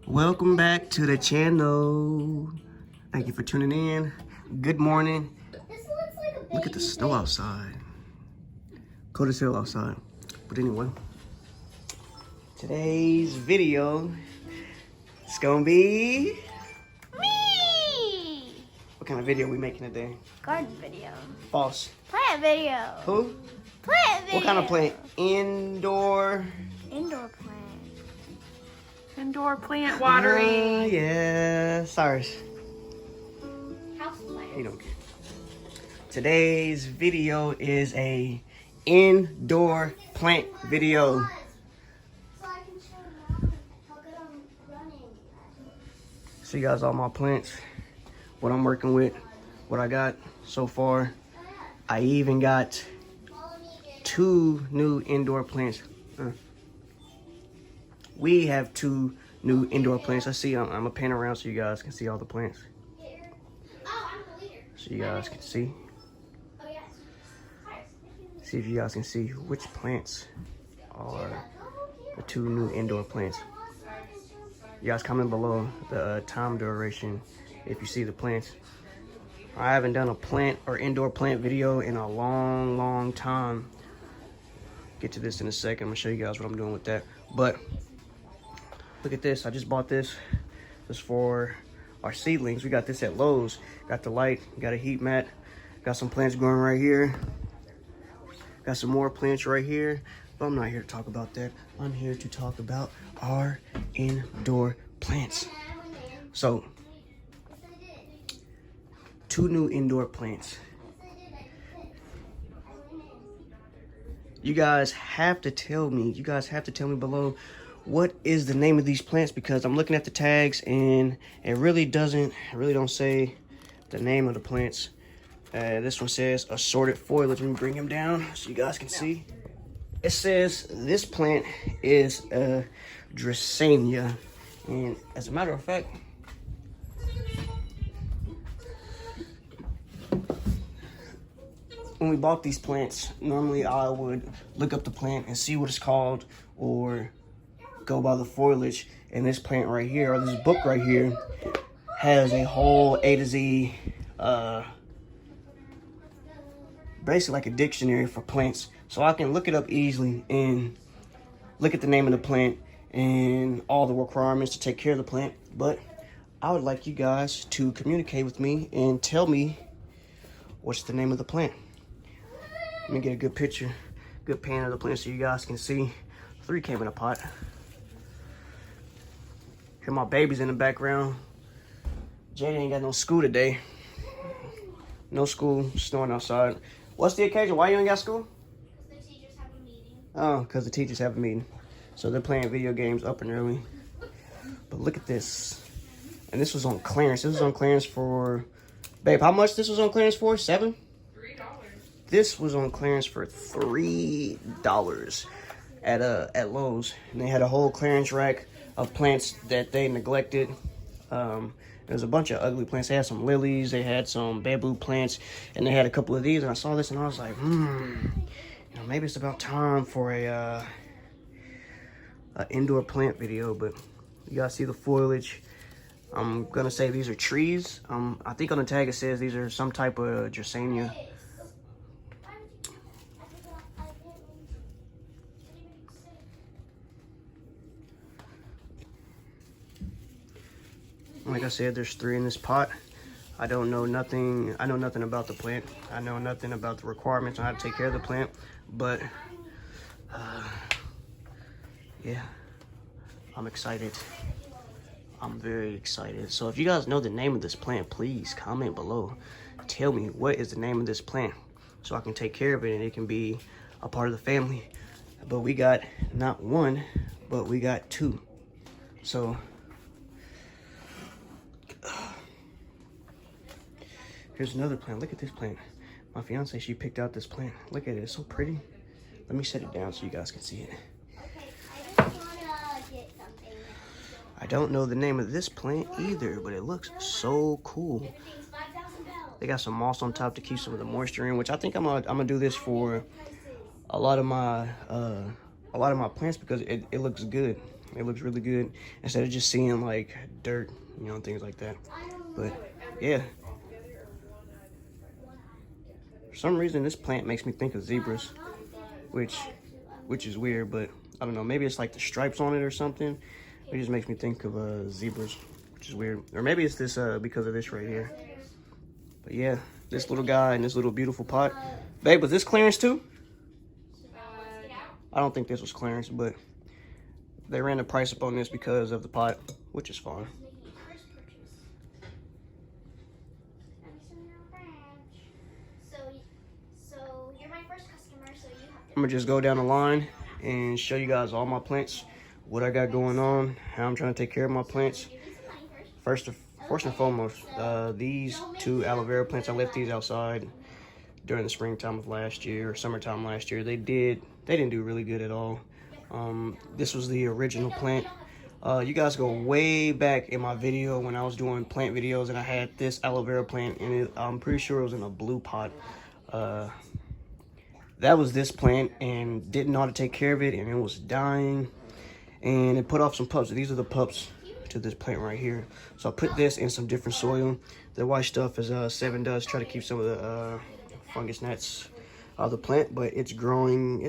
Welcome back to the channel. Thank you for tuning in. Good morning. Look at the snow outside. Cold as hell outside. But anyway, today's video is gonna be Me! what kind of video are we making today? Garden video. False. Plant video. Who? Plant video. What kind of plant? Indoor. Indoor plant. Indoor plant watering. Yeah, Cyrus. House plant. You don't care. Today's video is a indoor plant video. So I can show Mom how good I'm running. So you guys all my plants, what I'm working with, what I got so far. I even got Follow me, Jake. 2 new indoor plants. We have 2 new indoor plants. I see, I'm gonna pan around so you guys can see all the plants. Oh, I'm the leader. So you guys can see. Oh, yes. See if you guys can see which plants are the 2 new indoor plants. You guys comment below the time duration if you see the plants. I haven't done a plant or indoor plant video in a long time. Get to this in a second. I'm gonna show you guys what I'm doing with that. But look at this. I just bought this. This is for our seedlings. We got this at Lowe's. Got the light, got a heat mat, got some plants growing right here. Got some more plants right here. But I'm not here to talk about that. I'm here to talk about our indoor plants. So 2 new indoor plants. You guys have to tell me below what is the name of these plants, because I'm looking at the tags and it really don't say the name of the plants. This one says assorted foliage. Let me bring him down so you guys can see. It says this plant is a Dracaena, and as a matter of fact, when we bought these plants, normally I would look up the plant and see what it's called or go by the foliage. And this plant right here, or this book right here, has a whole A to Z, basically like a dictionary for plants. So I can look it up easily and look at the name of the plant and all the requirements to take care of the plant. But I would like you guys to communicate with me and tell me what's the name of the plant. Let me get a good picture, good pan of the plant so you guys can see. 3 came in a pot. Hear my babies in the background. Jada ain't got no school today. No school, snowing outside. What's the occasion? Why you ain't got school? The teachers have a meeting. Oh, because the teachers have a meeting. So they're playing video games up and early. But look at this. And this was on clearance. This was on clearance for, babe, how much this was on clearance for? $7? This was on clearance for $3 at Lowe's. And they had a whole clearance rack of plants that they neglected. There's a bunch of ugly plants. They had some lilies, they had some bamboo plants, and they had a couple of these. And I saw this and I was like, maybe it's about time for a indoor plant video. But you guys see the foliage. I'm gonna say these are trees. I think on the tag it says these are some type of Dracaena. Like I said, there's 3 in this pot. I know nothing about the plant. I know nothing about the requirements on how to take care of the plant. But, yeah, I'm excited. I'm very excited. So if you guys know the name of this plant, please comment below. Tell me what is the name of this plant so I can take care of it and it can be a part of the family. But we got not 1, but we got 2. So here's another plant. Look at this plant. My fiance, she picked out this plant. Look at it. It's so pretty. Let me set it down so you guys can see it. Okay, I just want to get something. I don't know the name of this plant either, but it looks so cool. Everything's 5,000 bells. They got some moss on top to keep some of the moisture in, which I think I'm gonna do this for a lot of my plants because it looks good. It looks really good instead of just seeing like dirt, you know, things like that. But yeah, for some reason this plant makes me think of zebras, which is weird, but I don't know, maybe it's like the stripes on it or something. It just makes me think of zebras, which is weird. Or maybe it's this because of this right here. But yeah, this little guy in this little beautiful pot. Babe, was this clearance too? I don't think this was clearance, but they ran the price up on this because of the pot, which is fine. So you're my first customer, so you have to. I'm gonna just go down the line and show you guys all my plants, what I got going on, how I'm trying to take care of my plants. First and foremost, these two aloe vera plants, I left these outside during the springtime of last year, or summertime last year. They didn't do really good at all. This was the original plant. You guys go way back in my video when I was doing plant videos, and I had this aloe vera plant, and I'm pretty sure it was in a blue pot. That was this plant, and didn't know how to take care of it, and it was dying, and it put off some pups. These are the pups to this plant right here. So I put this in some different soil. The white stuff is 7 Dust, try to keep some of the fungus gnats of the plant, but it's growing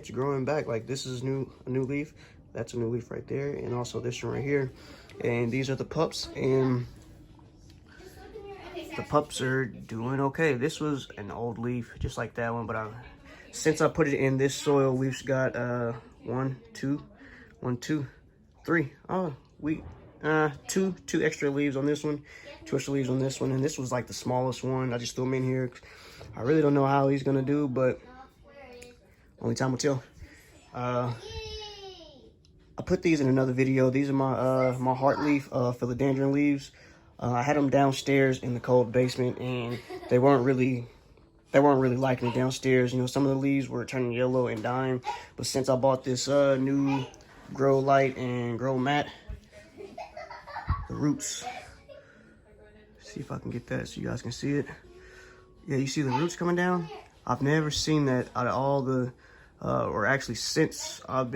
back. Like this is a new leaf. That's a new leaf right there, and also this one right here. And these are the pups, and the pups are doing okay. This was an old leaf just like that one, but since I put it in this soil, we've got 1, 2, 1, 2, 3. Oh, two extra leaves on this one, 2 extra leaves on this one, and this was like the smallest one. I just threw him in here. I really don't know how he's gonna do, but only time will tell. I put these in another video. These are my heart leaf philodendron leaves. I had them downstairs in the cold basement, and they weren't really liking it downstairs. You know, some of the leaves were turning yellow and dying, but since I bought this new Grow Light and Grow Mat, the roots, see if I can get that so you guys can see it. Yeah, you see the roots coming down? I've never seen that out of all the or actually since I've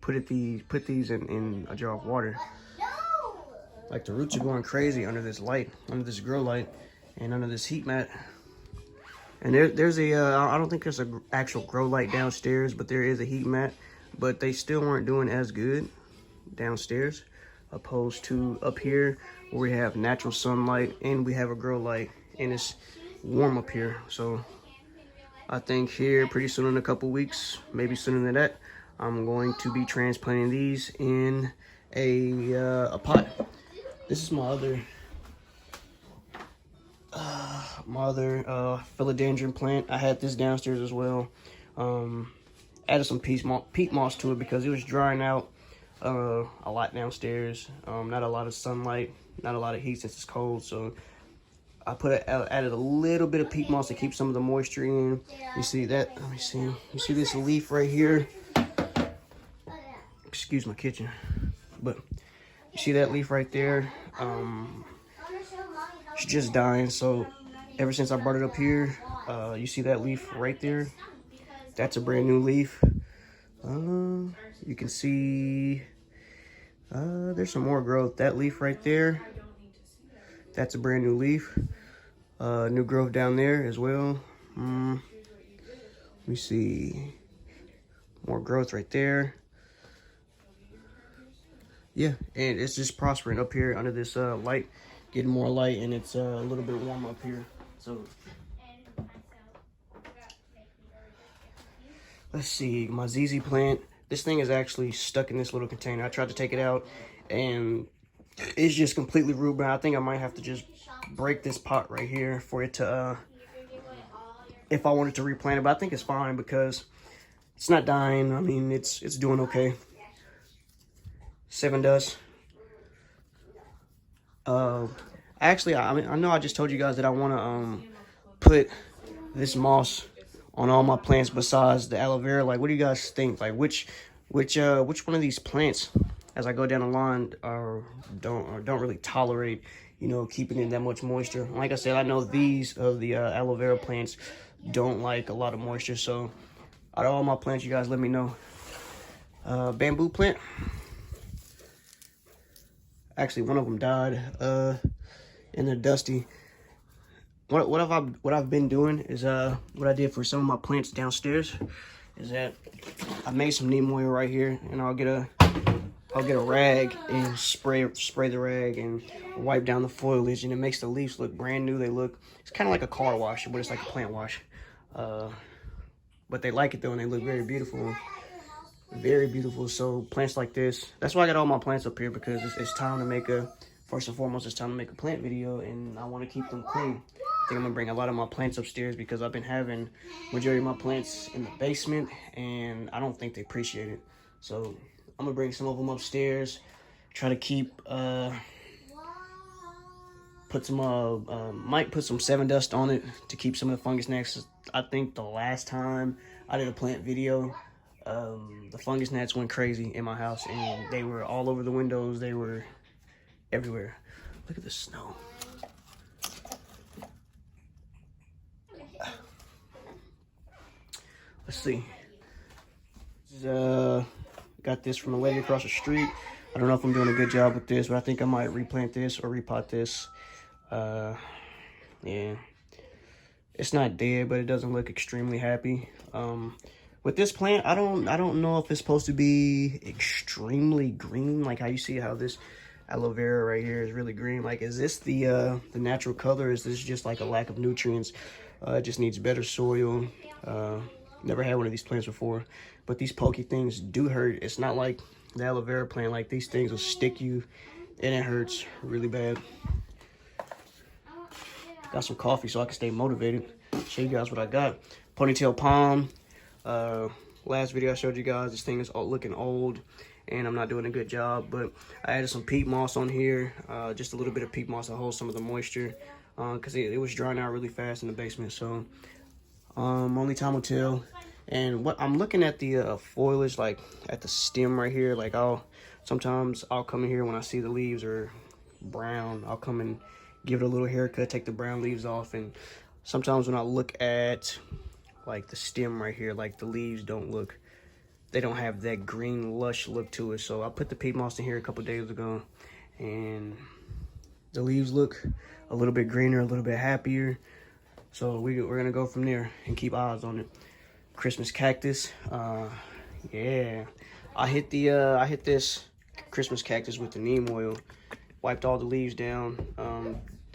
put these in a jar of water. Like the roots are going crazy under this light, under this Grow Light, and under this heat mat. And there's I don't think there's an actual Grow Light downstairs, but there is a heat mat. But they still weren't doing as good downstairs, opposed to up here where we have natural sunlight and we have a Grow Light, and it's warm up here. So I think here pretty soon, in a couple weeks, maybe sooner than that, I'm going to be transplanting these in a pot. This is my other philodendron plant. I had this downstairs as well. Added some peat moss to it because it was drying out a lot downstairs. Not a lot of sunlight, not a lot of heat since it's cold. So I added a little bit of peat moss to keep some of the moisture in. You see that? Let me see. You see this leaf right here? Excuse my kitchen, but you see that leaf right there? It's just dying. So ever since I brought it up here, you see that leaf right there? That's a brand new leaf. You can see there's some more growth. That leaf right there, that's a brand new leaf. New growth down there as well. Let me see. More growth right there. Yeah, and it's just prospering up here under this light, getting more light, and it's a little bit warm up here. So let's see, my ZZ plant. This thing is actually stuck in this little container. I tried to take it out, and it's just completely root bound. I think I might have to just break this pot right here for it to, if I wanted to replant it. But I think it's fine because it's not dying. I mean, it's doing okay. 7 Dust. Actually, I know I just told you guys that I want to put this moss on all my plants besides the aloe vera. Like, what do you guys think? Like, which one of these plants, as I go down the line, don't really tolerate, you know, keeping in that much moisture? Like I said, I know these of the aloe vera plants don't like a lot of moisture. So out of all my plants, you guys let me know. Bamboo plant. Actually, one of them died, and they're dusty. What I've been doing is what I did for some of my plants downstairs is that I made some neem oil right here, and I'll get a rag and spray the rag and wipe down the foliage, and it makes the leaves look brand new. It's kind of like a car wash, but it's like a plant wash. But they like it though, and they look very beautiful. Very beautiful. So plants like this, that's why I got all my plants up here, because it's time to make first and foremost, it's time to make a plant video, and I want to keep them clean. I think I'm gonna bring a lot of my plants upstairs because I've been having majority of my plants in the basement, and I don't think they appreciate it. So I'm gonna bring some of them upstairs, try to keep might put some Sevin dust on it to keep some of the fungus gnats. I think the last time I did a plant video, the fungus gnats went crazy in my house, and they were all over the windows. They were everywhere. Look at the snow. Let's see. Got this from a lady across the street. I don't know if I'm doing a good job with this, but I think I might replant this or repot this. Yeah, it's not dead, but it doesn't look extremely happy. With this plant, I don't know if it's supposed to be extremely green, like how you see how this aloe vera right here is really green. Like, is this the natural color? Is this just like a lack of nutrients? It just needs better soil. Never had one of these plants before, but these pokey things do hurt. It's not like the aloe vera plant. Like, these things will stick you, and it hurts really bad. Got some coffee so I can stay motivated. Show you guys what I got. Ponytail palm. Last video I showed you guys, this thing is looking old, and I'm not doing a good job, but I added some peat moss on here. Just a little bit of peat moss to hold some of the moisture, because it was drying out really fast in the basement. So only time will tell. And what I'm looking at the foliage, like at the stem right here, like sometimes I'll come in here when I see the leaves are brown, I'll come and give it a little haircut, take the brown leaves off. And sometimes when I look at like the stem right here, like the leaves they don't have that green lush look to it. So I put the peat moss in here a couple days ago, and the leaves look a little bit greener, a little bit happier. So we're gonna go from there and keep eyes on it. Christmas cactus. Yeah, I hit this Christmas cactus with the neem oil, wiped all the leaves down.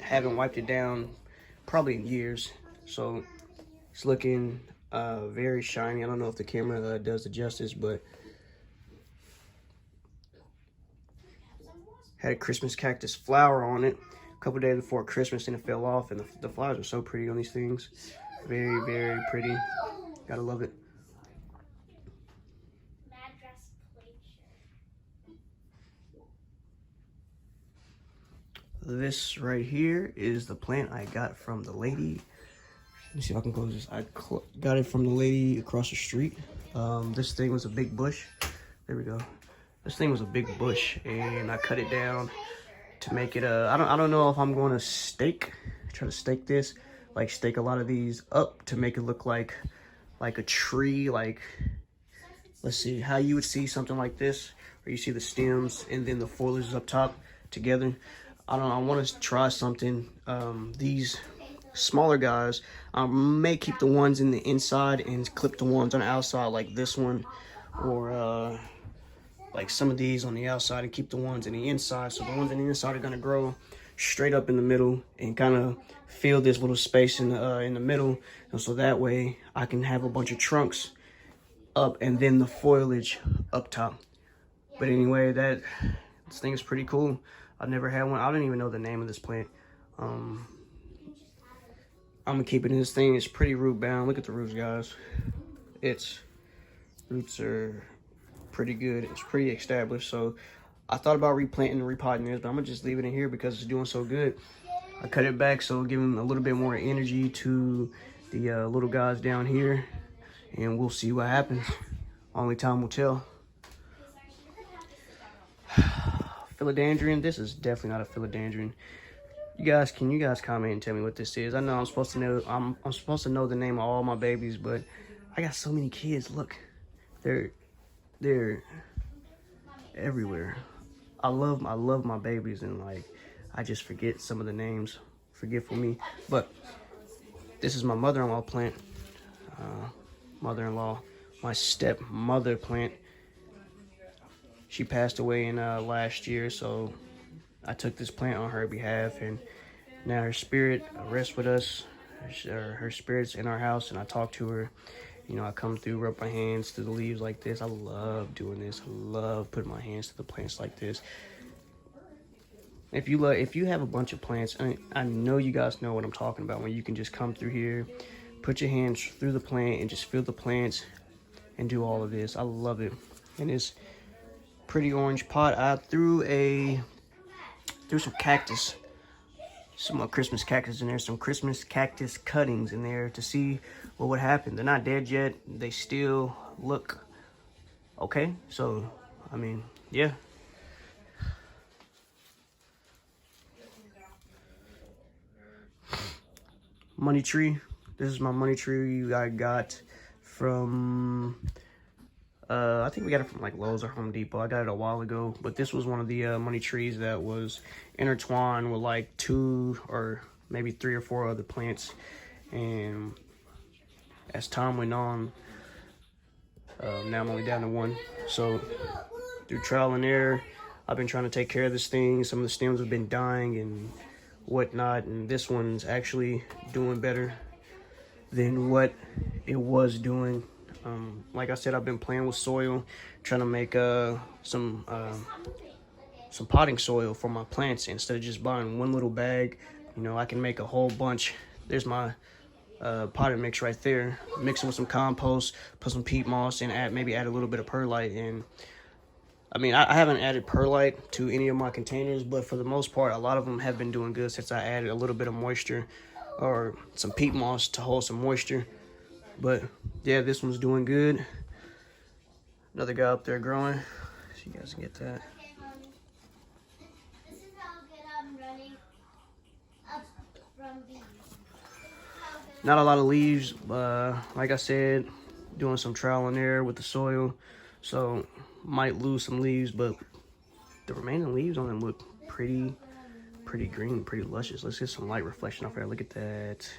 Haven't wiped it down probably in years, so it's looking very shiny. I don't know if the camera does the justice, but had a Christmas cactus flower on it a couple days before Christmas, and it fell off, and the flowers are so pretty on these things. Very, very pretty. Gotta love it. This right here is the plant I got from the lady. Let me see if I can close this. I got it from the lady across the street. This thing was a big bush. There we go. This thing was a big bush, and I cut it down to make it I don't know if I'm going to try to stake this, like stake a lot of these up to make it look like a tree. Like, let's see how you would see something like this, where you see the stems and then the foliage is up top together. I don't know, I want to try something. These smaller guys, I may keep the ones in the inside and clip the ones on the outside, like this one, or like some of these on the outside, and keep the ones in the inside. So the ones in the inside are gonna grow straight up in the middle and kind of fill this little space in the middle, and so that way I can have a bunch of trunks up and then the foliage up top. But anyway, this thing is pretty cool. I've never had one. I don't even know the name of this plant. I'm gonna keep it in this thing. It's pretty root bound. Look at the roots, guys. Its roots are pretty good. It's pretty established. So I thought about replanting and repotting this, but I'm gonna just leave it in here because it's doing so good. I cut it back so giving a little bit more energy to the little guys down here, and we'll see what happens. Only time will tell. Philodendron. This is definitely not a philodendron. Can you guys comment and tell me what this is? I know I'm supposed to know. I'm supposed to know the name of all my babies, but I got so many kids. Look, they're everywhere. I love my babies, and like I just forget some of the names. Forgetful me. But this is my mother-in-law plant. Mother-in-law, my stepmother plant. She passed away in last year, so I took this plant on her behalf, and now her spirit rests with us. Her spirit's in our house, and I talk to her. You know, I come through, rub my hands through the leaves like this. I love doing this. I love putting my hands to the plants like this. If you have a bunch of plants, I know you guys know what I'm talking about, when you can just come through here, put your hands through the plant, and just feel the plants and do all of this. I love it. And this pretty orange pot, I threw some cactus, some Christmas cactus in there, some Christmas cactus cuttings in there to see what would happen. They're not dead yet. They still look okay. So, I mean, yeah. Money tree. This is my money tree I got from, I think we got it from like Lowe's or Home Depot. I got it a while ago, but this was one of the money trees that was intertwined with like 2 or maybe 3 or 4 other plants. And as time went on, now I'm only down to 1. So through trial and error, I've been trying to take care of this thing. Some of the stems have been dying and whatnot, and this one's actually doing better than what it was doing. Like I said, I've been playing with soil, trying to make some potting soil for my plants. Instead of just buying one little bag, you know, I can make a whole bunch. There's my potting mix right there. Mix it with some compost, put some peat moss, and maybe add a little bit of perlite. And I mean, I haven't added perlite to any of my containers, but for the most part, a lot of them have been doing good since I added a little bit of moisture or some peat moss to hold some moisture. But yeah, this one's doing good. Another guy up there growing, so you guys can get that. Okay, Mommy. This is how good I'm running up from bees. Not a lot of leaves. Like I said, doing some trial and error with the soil, so might lose some leaves, but the remaining leaves on them look pretty green, pretty luscious. Let's get some light reflection off here. Look at that.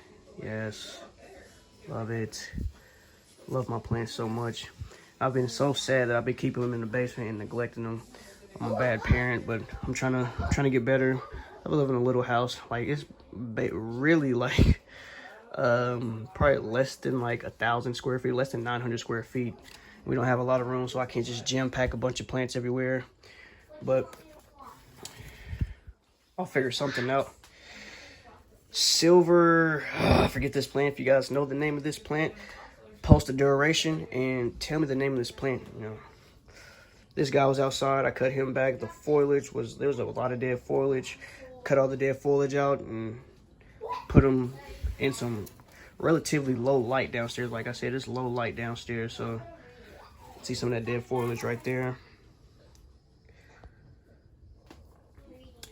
Yes, love it. Love my plants so much. I've been so sad that I've been keeping them in the basement and neglecting them. I'm a bad parent, but I'm trying to get better. I live in a little house. Like, it's really like probably less than like 1,000 square feet, less than 900 square feet. We don't have a lot of room, so I can't just jam pack a bunch of plants everywhere. But I'll figure something out. Silver, I forget this plant. If you guys know the name of this plant, post the duration and tell me the name of this plant. You know, this guy was outside. I cut him back. The foliage there was a lot of dead foliage. Cut all the dead foliage out and put them in some relatively low light downstairs. Like I said, it's low light downstairs, so see some of that dead foliage right there.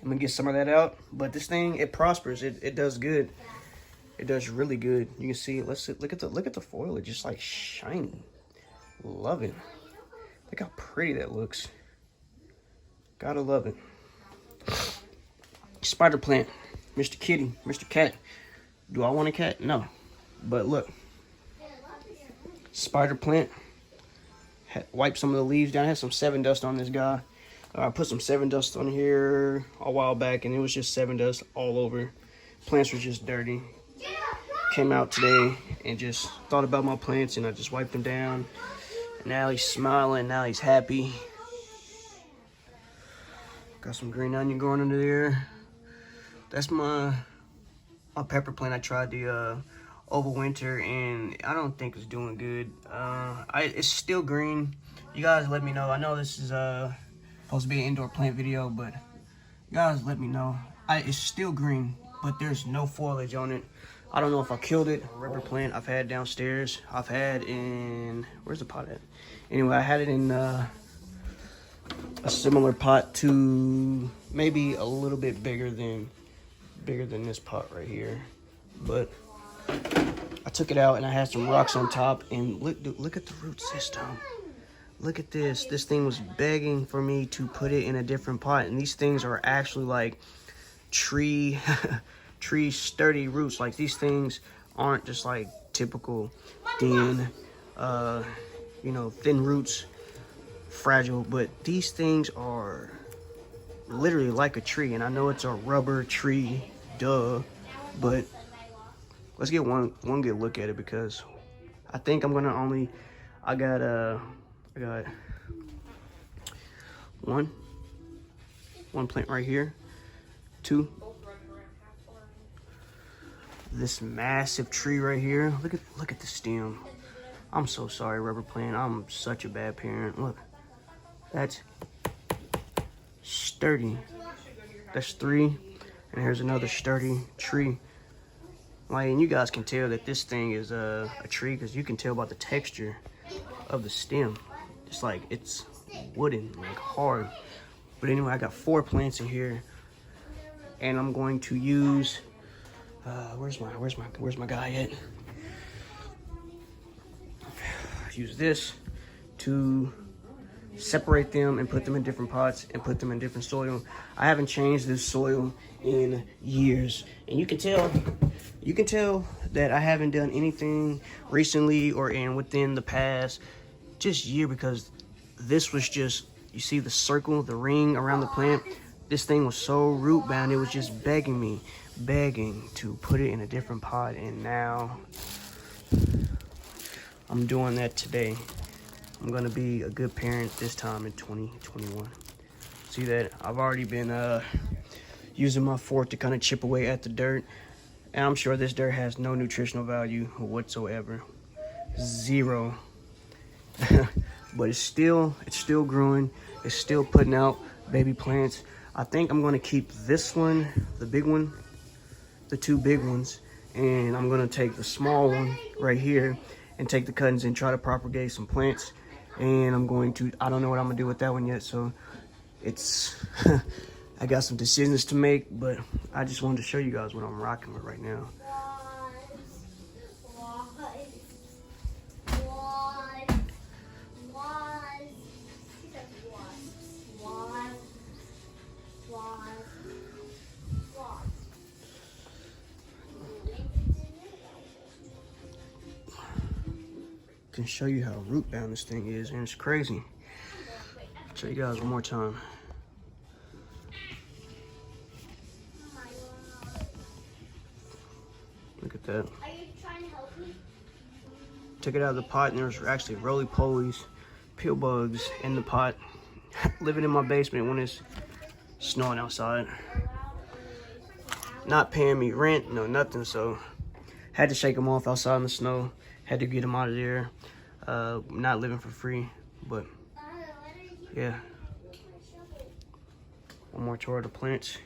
I'm gonna get some of that out, but this thing, it prospers. It does good. It does really good. You can see. Let's see, look at the foliage, just like shiny. Love it. Look how pretty that looks. Gotta love it. Spider plant, Mr. Kitty, Mr. Cat. Do I want a cat? No, but look, spider plant. Wipe some of the leaves down. I had some 7 dust on this guy. I put some 7 dust on here a while back, and it was just 7 dust all over. Plants were just dirty. Came out today and just thought about my plants, and I just wiped them down. Now he's smiling. Now he's happy. Got some green onion growing under there. That's my pepper plant. I tried the overwinter, and I don't think it's doing good. It's still green. You guys let me know. I know this is supposed to be an indoor plant video, but you guys let me know. It's still green, but there's no foliage on it. I don't know if I killed it. Rubber plant I've had downstairs. I've had in, where's the pot at? Anyway, I had it in a similar pot to maybe a little bit bigger than this pot right here, but I took it out and I had some rocks on top, and look at the root system. Look at this. This thing was begging for me to put it in a different pot. And these things are actually like tree, tree sturdy roots. Like these things aren't just like typical thin, you know, thin roots, fragile. But these things are literally like a tree. And I know it's a rubber tree, duh. But let's get one good look at it, because I think I'm gonna only, I got one plant right here, two, this massive tree right here. Look at the stem. I'm so sorry, rubber plant. I'm such a bad parent. Look, that's sturdy. That's three, and here's another sturdy tree. Like, and you guys can tell that this thing is a tree, because you can tell by the texture of the stem. It's like it's wooden, like hard. But anyway, I got 4 plants in here, and I'm going to use where's my guy at? Use this to separate them and put them in different pots and put them in different soil. I haven't changed this soil in years, and you can tell that I haven't done anything recently or within the past just year, because this was just, you see the circle, the ring around the plant. This thing was so root bound, it was just begging to put it in a different pot, and now I'm doing that today. I'm gonna be a good parent this time in 2021. See that I've already been using my fork to kind of chip away at the dirt, and I'm sure this dirt has no nutritional value whatsoever, 0. But it's still growing. It's still putting out baby plants. I think I'm gonna keep this one, the big one, the 2 big ones, and I'm gonna take the small one right here and take the cuttings and try to propagate some plants. And I'm going to, I don't know what I'm gonna do with that one yet, so it's I got some decisions to make, but I just wanted to show you guys what I'm rocking with right now. Can show you how root bound this thing is, and it's crazy. I'll show you guys one more time. Look at that. Are you trying to help me? Took it out of the pot, and there's actually roly-polies, pill bugs in the pot, living in my basement when it's snowing outside. Not paying me rent, no nothing, so had to shake them off outside in the snow. Had to get them out of there. Not living for free, but yeah. One more tour of the plants.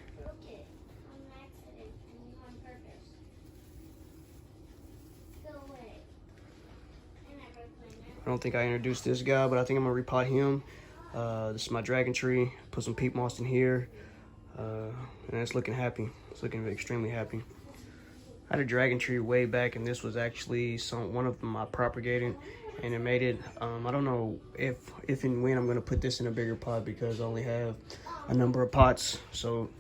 I don't think I introduced this guy, but I think I'm gonna repot him. This is my dragon tree. Put some peat moss in here, and it's looking happy. It's looking extremely happy. I had a dragon tree way back, and this was actually one of them I propagated, and it made it. I don't know if and when I'm gonna put this in a bigger pot, because I only have a number of pots, so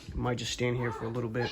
it might just stand here for a little bit.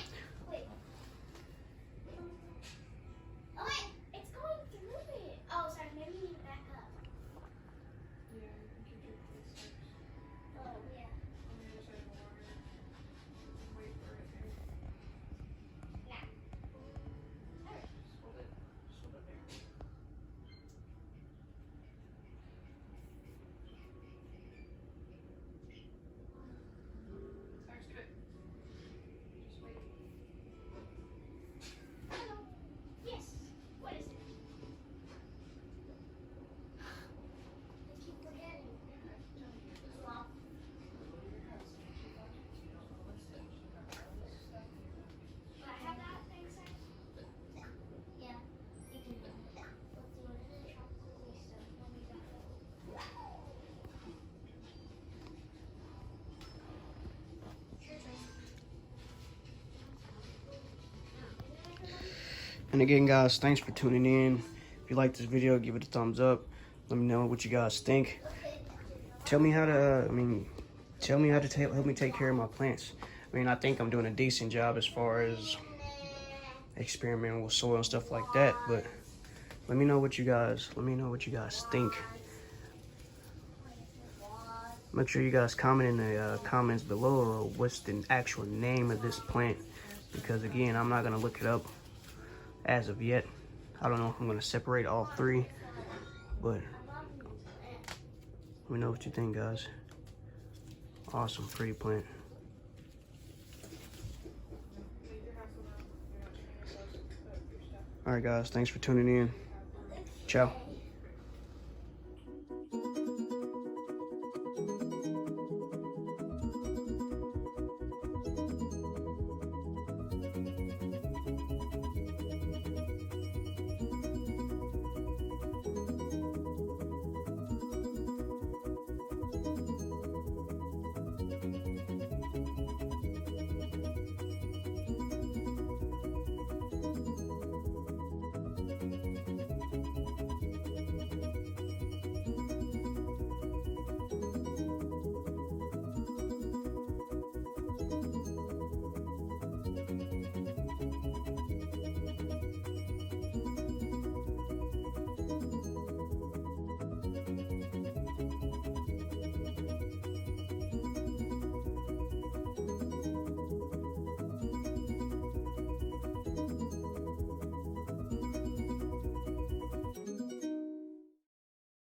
And again, guys, thanks for tuning in. If you like this video, give it a thumbs up. Let me know what you guys think. tell me how to, tell me how to help me take care of my plants. I mean, I think I'm doing a decent job as far as experimenting with soil and stuff like that, but let me know what you guys think. Make sure you guys comment in the comments below what's the actual name of this plant, because again, I'm not gonna look it up as of yet. I don't know if I'm gonna separate all three, but let me know what you think, guys. Awesome, pretty plant. All right, guys, thanks for tuning in. Ciao.